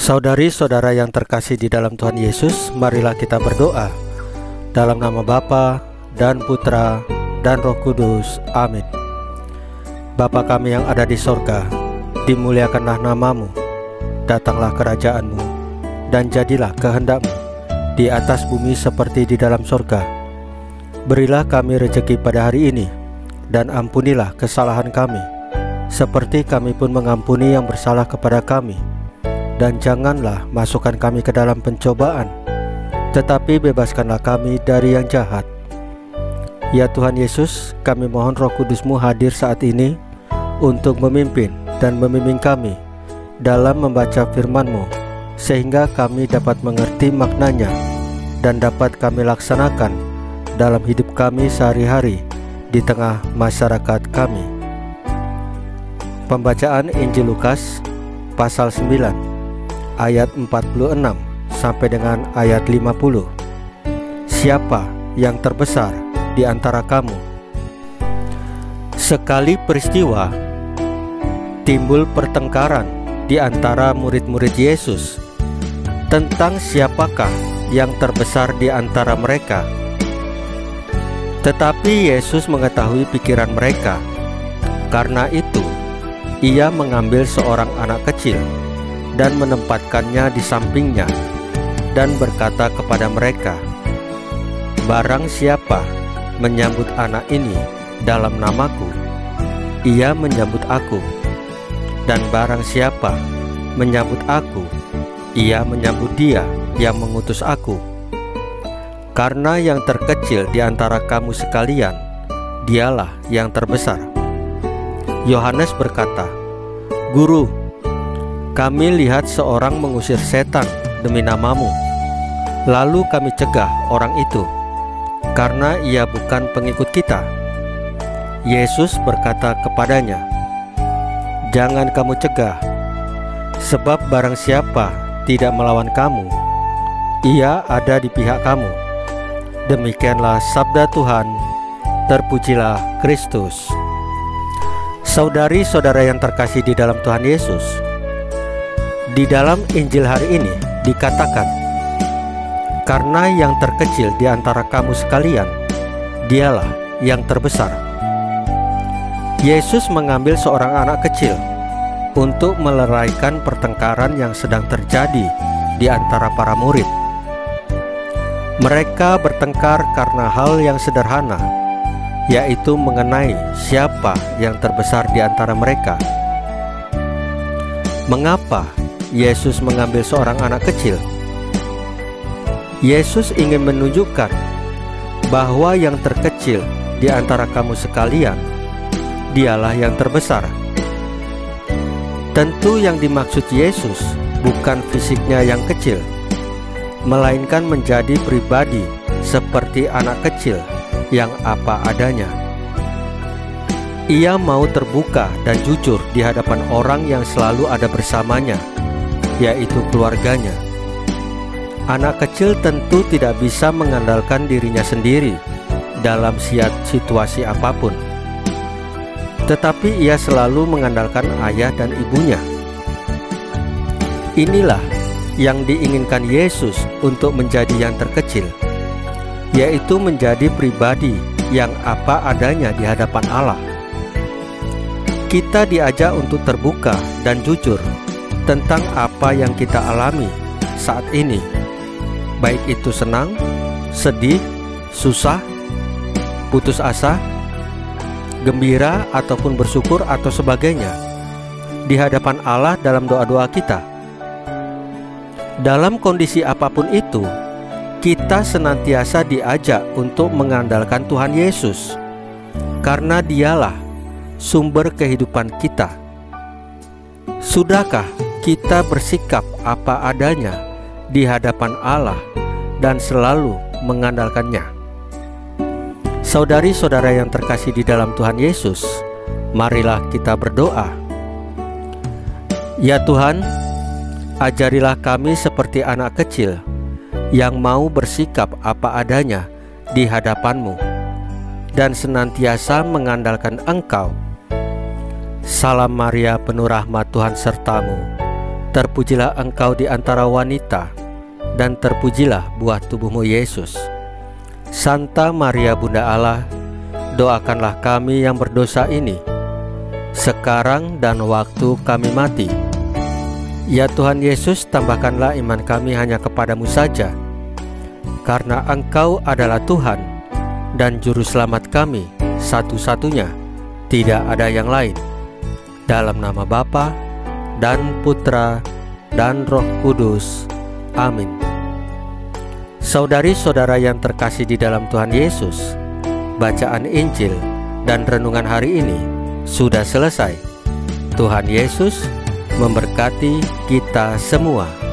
Saudari-saudara yang terkasih di dalam Tuhan Yesus, marilah kita berdoa. Dalam nama Bapa dan Putra dan Roh Kudus. Amin. Bapa kami yang ada di sorga, dimuliakanlah namamu. Datanglah kerajaan-Mu, dan jadilah kehendak-Mu di atas bumi seperti di dalam sorga. Berilah kami rezeki pada hari ini, dan ampunilah kesalahan kami, seperti kami pun mengampuni yang bersalah kepada kami. Dan janganlah masukkan kami ke dalam pencobaan, tetapi bebaskanlah kami dari yang jahat. Ya Tuhan Yesus, kami mohon Roh Kudus-Mu hadir saat ini untuk memimpin dan membimbing kami dalam membaca firman-Mu, sehingga kami dapat mengerti maknanya dan dapat kami laksanakan dalam hidup kami sehari-hari di tengah masyarakat kami. Pembacaan Injil Lukas pasal 9 ayat 46 sampai dengan ayat 50. Siapa yang terbesar di antara kamu? Sekali peristiwa, timbul pertengkaran di antara murid-murid Yesus tentang siapakah yang terbesar di antara mereka. Tetapi Yesus mengetahui pikiran mereka. Karena itu, Ia mengambil seorang anak kecil dan menempatkannya di sampingnya, dan berkata kepada mereka, "Barang siapa menyambut anak ini dalam namaku, ia menyambut aku. Dan barang siapa menyambut aku, ia menyambut Dia yang mengutus aku. Karena yang terkecil di antara kamu sekalian, dialah yang terbesar." Yohanes berkata, "Guru, kami lihat seorang mengusir setan demi namamu. Lalu kami cegah orang itu, karena ia bukan pengikut kita." Yesus berkata kepadanya, "Jangan kamu cegah, sebab barang siapa tidak melawan kamu, ia ada di pihak kamu." Demikianlah sabda Tuhan. Terpujilah Kristus. Saudari-saudara yang terkasih di dalam Tuhan Yesus, di dalam Injil hari ini dikatakan, "Karena yang terkecil di antara kamu sekalian, dialah yang terbesar." Yesus mengambil seorang anak kecil untuk meleraikan pertengkaran yang sedang terjadi di antara para murid. Mereka bertengkar karena hal yang sederhana, yaitu mengenai siapa yang terbesar di antara mereka. Mengapa Yesus mengambil seorang anak kecil? Yesus ingin menunjukkan bahwa yang terkecil di antara kamu sekalian, dialah yang terbesar. Tentu yang dimaksud Yesus bukan fisiknya yang kecil, melainkan menjadi pribadi seperti anak kecil yang apa adanya. Ia mau terbuka dan jujur di hadapan orang yang selalu ada bersamanya, yaitu keluarganya. Anak kecil tentu tidak bisa mengandalkan dirinya sendiri dalam situasi apapun, tetapi ia selalu mengandalkan ayah dan ibunya. Inilah yang diinginkan Yesus untuk menjadi yang terkecil, yaitu menjadi pribadi yang apa adanya di hadapan Allah. Kita diajak untuk terbuka dan jujur tentang apa yang kita alami saat ini, baik itu senang, sedih, susah, putus asa, gembira, ataupun bersyukur atau sebagainya, di hadapan Allah dalam doa-doa kita. Dalam kondisi apapun itu, kita senantiasa diajak untuk mengandalkan Tuhan Yesus, karena Dialah sumber kehidupan kita. Sudahkah kita bersikap apa adanya di hadapan Allah dan selalu mengandalkannya? Saudari-saudara yang terkasih di dalam Tuhan Yesus, marilah kita berdoa. Ya Tuhan, ajarilah kami seperti anak kecil yang mau bersikap apa adanya di hadapan-Mu dan senantiasa mengandalkan Engkau. Salam Maria, penuh rahmat, Tuhan sertamu. Terpujilah engkau di antara wanita, dan terpujilah buah tubuhmu Yesus. Santa Maria Bunda Allah, doakanlah kami yang berdosa ini, sekarang dan waktu kami mati. Ya Tuhan Yesus, tambahkanlah iman kami hanya kepadamu saja, karena Engkau adalah Tuhan dan Juru Selamat kami satu-satunya, tidak ada yang lain. Dalam nama Bapa dan Putra dan Roh Kudus. Amin. Saudari-saudara yang terkasih di dalam Tuhan Yesus, bacaan Injil dan renungan hari ini sudah selesai. Tuhan Yesus memberkati kita semua.